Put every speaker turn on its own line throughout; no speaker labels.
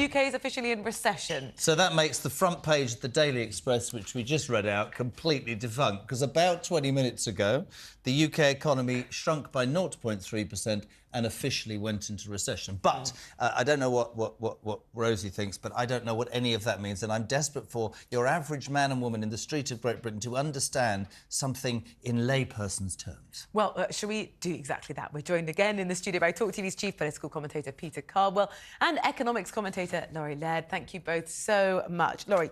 The UK is officially in recession.
So that makes the front page of the Daily Express, which we just read out, completely defunct, because about 20 minutes ago, the UK economy shrunk by 0.3% and officially went into recession. But I don't know what Rosie thinks, but I don't know what any of that means. And I'm desperate for your average man and woman in the street of Great Britain to understand something in layperson's terms.
Well, shall we do exactly that? We're joined again in the studio by TalkTV's chief political commentator, Peter Cardwell, and economics commentator, Laurie Laird. Thank you both so much. Laurie,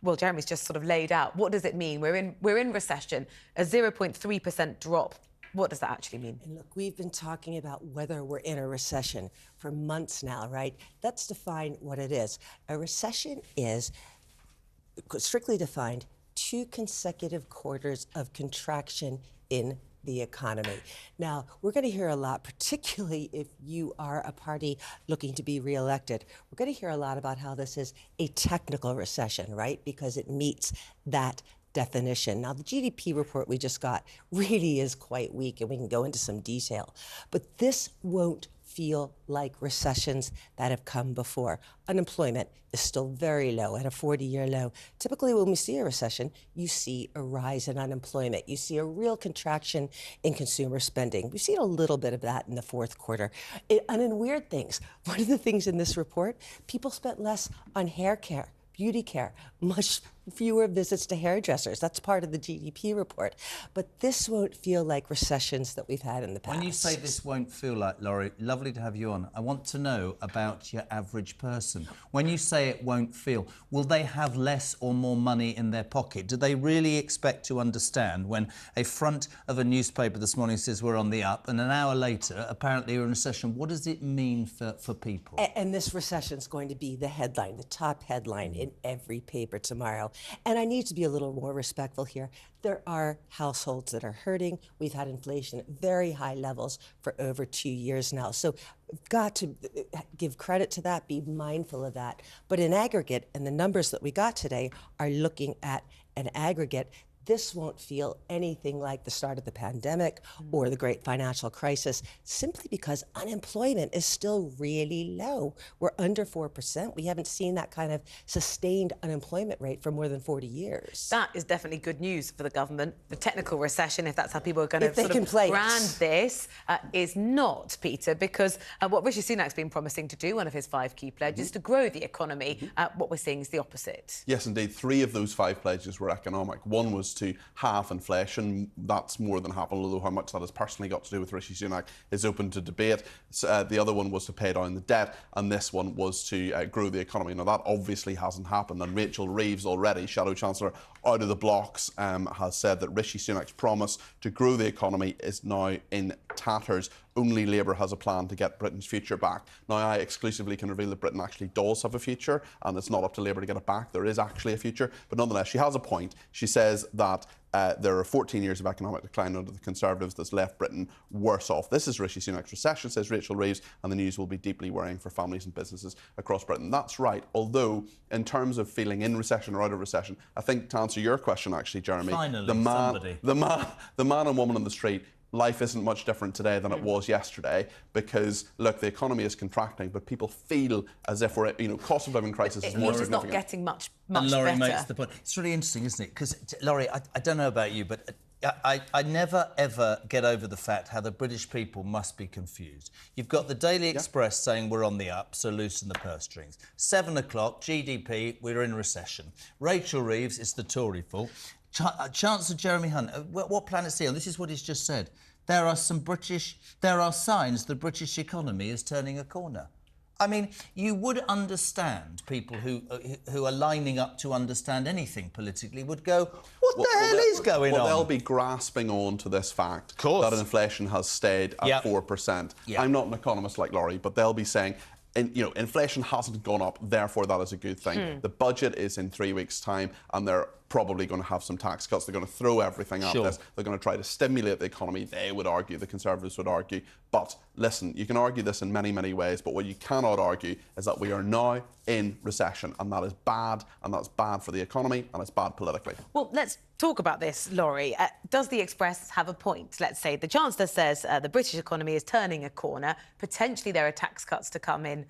well, Jeremy's just sort of laid out. What does it mean? We're in recession, a 0.3% drop. What does that actually mean?
And look, we've been talking about whether we're in a recession for months now, right? Let's define what it is. A recession is, strictly defined, 2 consecutive quarters of contraction in the economy. Now, we're going to hear a lot, particularly if you are a party looking to be re-elected. We're going to hear a lot about how this is a technical recession, right? Because it meets that definition. Now, the GDP report we just got really is quite weak, and we can go into some detail. But this won't feel like recessions that have come before. Unemployment is still very low, at a 40-year low. Typically, when we see a recession, you see a rise in unemployment. You see a real contraction in consumer spending. We've seen a little bit of that in the fourth quarter. And in weird things, one of the things in this report, people spent less on hair care, beauty care, much fewer visits to hairdressers. That's part of the GDP report. But this won't feel like recessions that we've had in the past.
When you say this won't feel like, Laurie, lovely to have you on. I want to know about your average person. When you say it won't feel, will they have less or more money in their pocket? Do they really expect to understand when a front of a newspaper this morning says we're on the up and an hour later, apparently we're in recession? What does it mean for people?
And this recession is going to be the headline, the top headline in every paper tomorrow. And I need to be a little more respectful here. There are households that are hurting. We've had inflation at very high levels for over 2 years now. So we've got to give credit to that, be mindful of that. But in aggregate, and the numbers that we got today are looking at an aggregate, this won't feel anything like the start of the pandemic or the great financial crisis, simply because unemployment is still really low. We're under 4%. We haven't seen that kind of sustained unemployment rate for more than 40 years.
That is definitely good news for the government. The technical recession, if that's how people are going to sort of
brand
this, is not, Peter, because what Rishi Sunak's been promising to do, one of his 5 key pledges, is to grow the economy. What we're seeing is the opposite.
Yes, indeed. 3 of those 5 pledges were economic. One was to halve inflation. That's more than half, although how much that has personally got to do with Rishi Sunak is open to debate. The other one was to pay down the debt, and this one was to grow the economy. Now, that obviously hasn't happened, and Rachel Reeves, already Shadow Chancellor out of the blocks, has said that Rishi Sunak's promise to grow the economy is now in tatters. Only Labour has a plan to get Britain's future back. Now, I exclusively can reveal that Britain actually does have a future, and it's not up to Labour to get it back. There is actually a future, but nonetheless, she has a point. She says that there are 14 years of economic decline under the Conservatives that's left Britain worse off. This is Rishi Sunak's recession, says Rachel Reeves, and the news will be deeply worrying for families and businesses across Britain. That's right, although in terms of feeling in recession or out of recession, I think to answer your question, actually, Jeremy,
Finally,
the man and woman on the street, life isn't much different today than it was yesterday, because, look, the economy is contracting, but people feel as if we're, cost of living crisis is more significant.
It's not getting much
and Laurie
better.
makes the point. It's really interesting, isn't it? Because, Laurie, I don't know about you, but I never, ever get over the fact how the British people must be confused. You've got the Daily Express saying we're on the up, so loosen the purse strings. 7 o'clock, GDP, we're in recession. Rachel Reeves, it's the Tory fault. Chancellor Jeremy Hunt, what planet is he on? This is what he's just said. There are signs the British economy is turning a corner. I mean, you would understand people who are lining up to understand anything politically would go, what the hell is going on?
Well, they'll be grasping on to this fact that inflation has stayed at 4%.
Yep.
I'm not an economist like Laurie, but they'll be saying, inflation hasn't gone up, therefore that is a good thing. The budget is in 3 weeks' time, and they're probably going to have some tax cuts. They're going to throw everything at this. They're going to try to stimulate the economy, they would argue, the Conservatives would argue. But listen, you can argue this in many, many ways, but what you cannot argue is that we are now in recession, and that is bad, and that's bad for the economy, and it's bad politically.
Well, let's talk about this, Laurie. Does the Express have a point? Let's say the Chancellor says the British economy is turning a corner. Potentially there are tax cuts to come in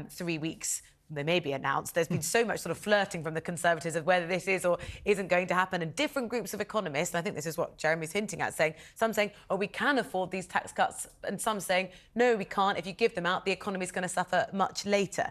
3 weeks they may be announced. There's been so much sort of flirting from the Conservatives of whether this is or isn't going to happen, and different groups of economists, and I think this is what Jeremy's hinting at, saying, some saying, oh, we can afford these tax cuts, and some saying, no, we can't. If you give them out, the economy's going to suffer much later.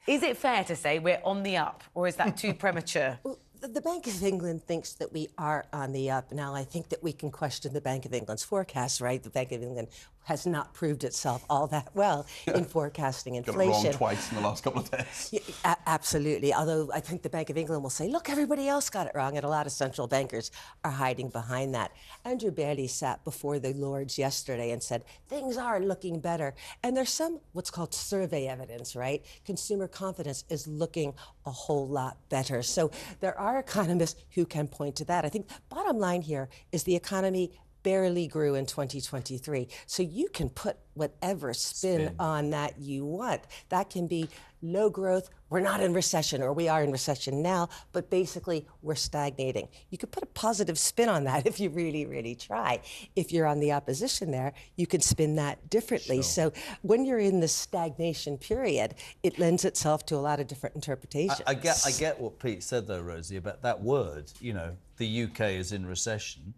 Is it fair to say we're on the up, or is that too premature?
Well, the Bank of England thinks that we are on the up. Now, I think that we can question the Bank of England's forecast, right? The Bank of England has not proved itself all that well in forecasting inflation.
Got it wrong twice in the last couple of days.
Yeah, absolutely. Although I think the Bank of England will say, look, everybody else got it wrong, and a lot of central bankers are hiding behind that. Andrew Bailey sat before the Lords yesterday and said, things are looking better. And there's some what's called survey evidence, right? Consumer confidence is looking a whole lot better. So there are economists who can point to that. I think bottom line here is the economy barely grew in 2023. So you can put whatever spin on that you want. That can be low growth, we're not in recession, or we are in recession now, but basically we're stagnating. You could put a positive spin on that if you really, really try. If you're on the opposition there, you can spin that differently.
Sure.
So when you're in the stagnation period, it lends itself to a lot of different interpretations.
I get what Pete said, though, Rosie, about that word, you know, the UK is in recession.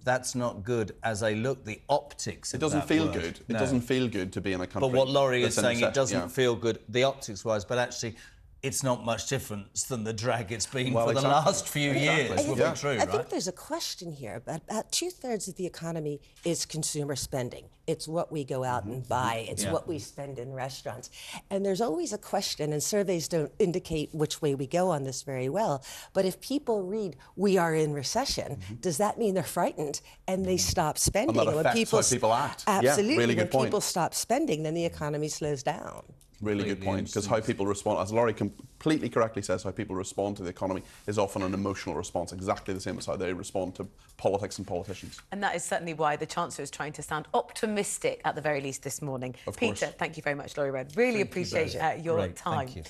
That's not good as I look, the optics of that
It doesn't feel
word.
good.
No.
It doesn't feel good to be in a country.
But what Laurie is
that's in
saying, it
recession,
doesn't
yeah.
feel good, the optics-wise, but actually, it's not much difference than the drag it's been
Well,
for the
exactly.
last few
Exactly.
years, would
Yeah.
be true,
I
right?
think there's a question here, but about 2/3 of the economy is consumer spending. It's what we go out and buy. It's what we spend in restaurants. And there's always a question, and surveys don't indicate which way we go on this very well, but if people read, we are in recession, does that mean they're frightened and they stop spending?
And that
when
affects how people act. Yeah,
Absolutely.
really good
when
point.
people stop spending, then the economy slows down.
Really good point, because how people respond, as Laurie completely correctly says, how people respond to the economy is often an emotional response, exactly the same as how they respond to politics and politicians.
And that is certainly why the Chancellor is trying to sound optimistic at the very least this morning.
Of course.
Peter, thank you very much, Laurie Red. Really appreciate your
Great,
time.
thank you.